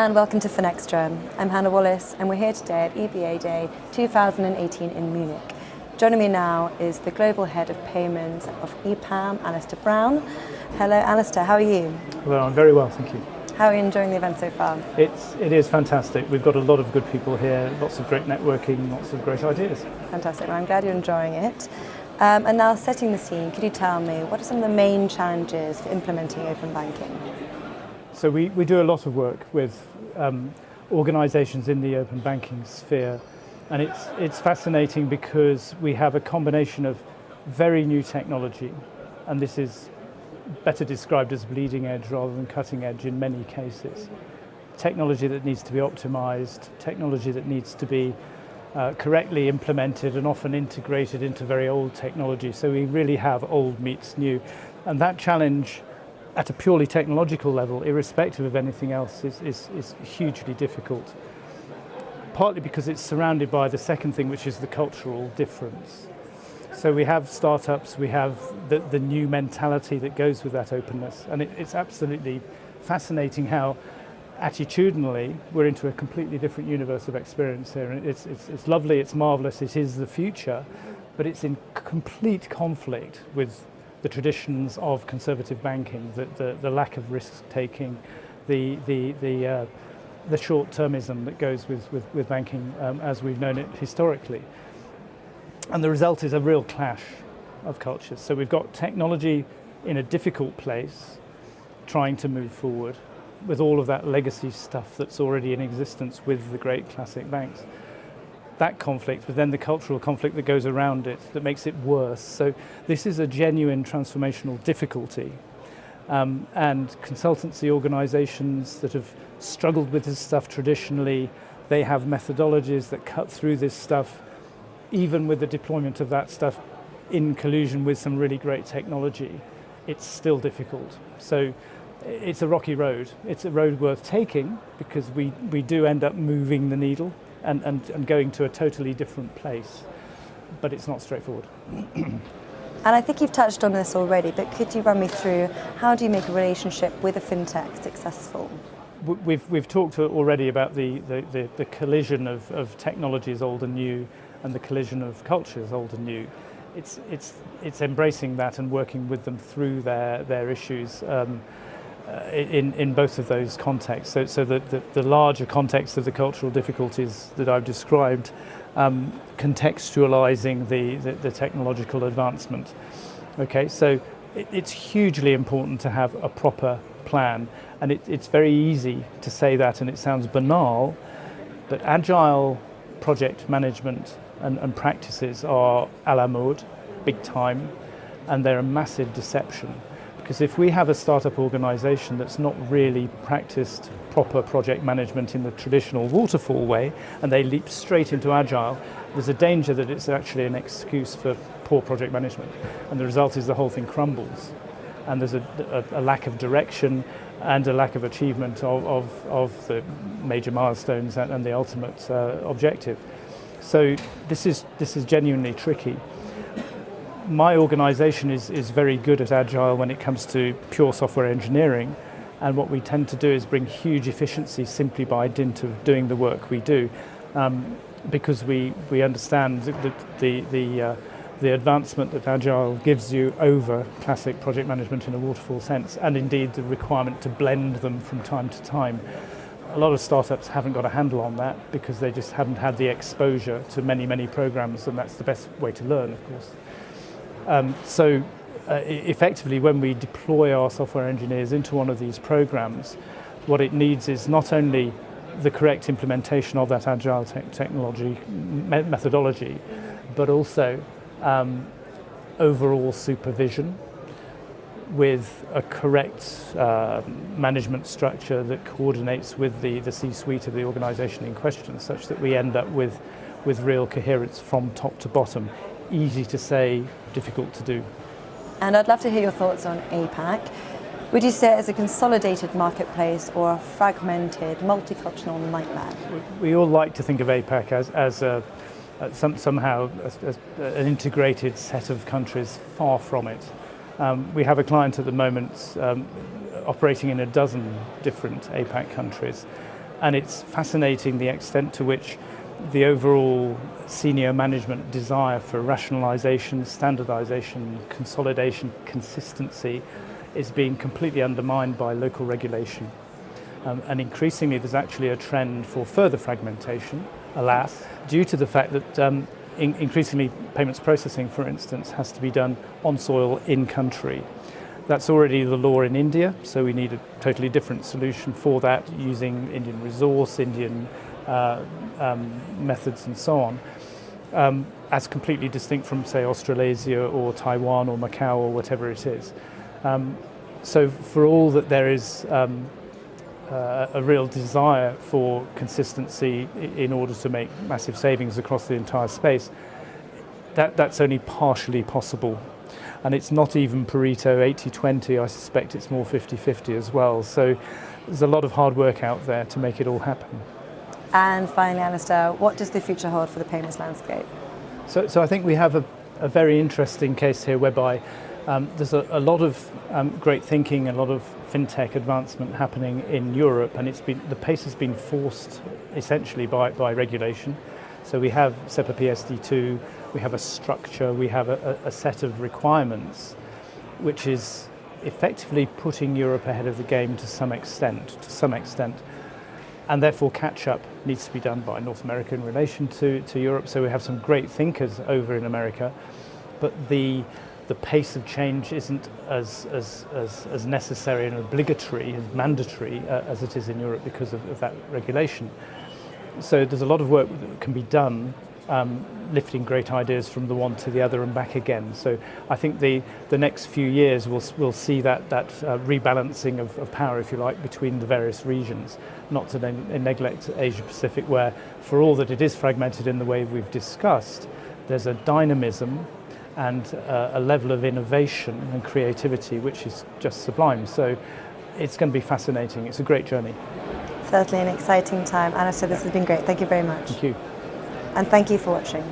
and welcome to Finextra. I'm Hannah Wallace and we're here today at EBAday 2018 in Munich. Joining me now is the Global Head of Payments of EPAM, Alistair Brown. Hello Alistair, how are you? Well, I'm very well, thank you. How are you enjoying the event so far? It is fantastic. We've got a lot of good people here, lots of great networking, lots of great ideas. Fantastic, well, I'm glad you're enjoying it. And now setting the scene, could you tell me what are some of the main challenges for implementing open banking? So we do a lot of work with organisations in the open banking sphere, and it's fascinating because we have a combination of very new technology, and this is better described as bleeding edge rather than cutting edge in many cases. Technology that needs to be optimised, technology that needs to be correctly implemented and often integrated into very old technology. So we really have old meets new, and that challenge at a purely technological level, irrespective of anything else, is hugely difficult. Partly because it's surrounded by the second thing, which is the cultural difference. So we have startups, we have the new mentality that goes with that openness, and it's absolutely fascinating how attitudinally we're into a completely different universe of experience here. And it's lovely, it's marvellous, it is the future, but it's in complete conflict with the traditions of conservative banking, the lack of risk-taking, the short-termism that goes with banking as we've known it historically. And the result is a real clash of cultures. So we've got technology in a difficult place, trying to move forward with all of that legacy stuff that's already in existence with the great classic banks. That conflict, but then the cultural conflict that goes around it that makes it worse. So this is a genuine transformational difficulty. And consultancy organizations that have struggled with this stuff traditionally, they have methodologies that cut through this stuff, even with the deployment of that stuff in collusion with some really great technology. It's still difficult. So it's a rocky road. It's a road worth taking because we do end up moving the needle and going to a totally different place, but it's not straightforward. And I think you've touched on this already, but could you run me through how do you make a relationship with a fintech successful? We've talked already about the collision of technologies old and new, and the collision of cultures old and new. It's embracing that and working with them through their issues. In both of those contexts. So the larger context of the cultural difficulties that I've described, contextualizing the technological advancement. Okay, so it's hugely important to have a proper plan, and it's very easy to say that, and it sounds banal, but agile project management and practices are à la mode, big time, and they're a massive deception. Because if we have a startup organization that's not really practiced proper project management in the traditional waterfall way, and they leap straight into agile, there's a danger that it's actually an excuse for poor project management. And the result is the whole thing crumbles. And there's a lack of direction and a lack of achievement of the major milestones and the ultimate objective. So this is genuinely tricky. My organisation is very good at agile when it comes to pure software engineering, and what we tend to do is bring huge efficiency simply by dint of doing the work we do, because we understand the advancement that agile gives you over classic project management in a waterfall sense, and indeed the requirement to blend them from time to time. A lot of startups haven't got a handle on that because they just haven't had the exposure to many programs, and that's the best way to learn, of course. Effectively, when we deploy our software engineers into one of these programs, what it needs is not only the correct implementation of that agile technology methodology, but also overall supervision with a correct management structure that coordinates with the C-suite of the organization in question, such that we end up with real coherence from top to bottom. Easy to say, difficult to do. And I'd love to hear your thoughts on APAC. Would you say it as a consolidated marketplace or a fragmented, multicultural nightmare? We all like to think of APAC as somehow an integrated set of countries. Far from it. We have a client at the moment operating in a dozen different APAC countries. And it's fascinating the extent to which the overall senior management desire for rationalisation, standardisation, consolidation, consistency is being completely undermined by local regulation. And increasingly there's actually a trend for further fragmentation, alas, due to the fact that increasingly payments processing, for instance, has to be done on soil, in country. That's already the law in India, so we need a totally different solution for that, using Indian resource, Indian methods and so on, as completely distinct from, say, Australasia or Taiwan or Macau or whatever it is. So for all that there is a real desire for consistency in order to make massive savings across the entire space, that's only partially possible. And it's not even Pareto 80-20, I suspect it's more 50-50 as well. So there's a lot of hard work out there to make it all happen. And finally, Alistair, what does the future hold for the payments landscape? So I think we have a very interesting case here whereby there's a lot of great thinking, a lot of FinTech advancement happening in Europe, and the pace has been forced essentially by regulation. So we have SEPA PSD2, we have a structure, we have a set of requirements which is effectively putting Europe ahead of the game to some extent. And therefore catch-up needs to be done by North America in relation to Europe. So we have some great thinkers over in America, but the pace of change isn't as necessary and obligatory, as mandatory as it is in Europe because of that regulation. So there's a lot of work that can be done lifting great ideas from the one to the other and back again. So I think the next few years we'll see that rebalancing of power, if you like, between the various regions, not to then neglect Asia Pacific, where for all that it is fragmented in the way we've discussed, there's a dynamism and a level of innovation and creativity which is just sublime. So it's going to be fascinating. It's a great journey. Certainly an exciting time. Alistair, this has been great. Thank you very much. Thank you. And thank you for watching.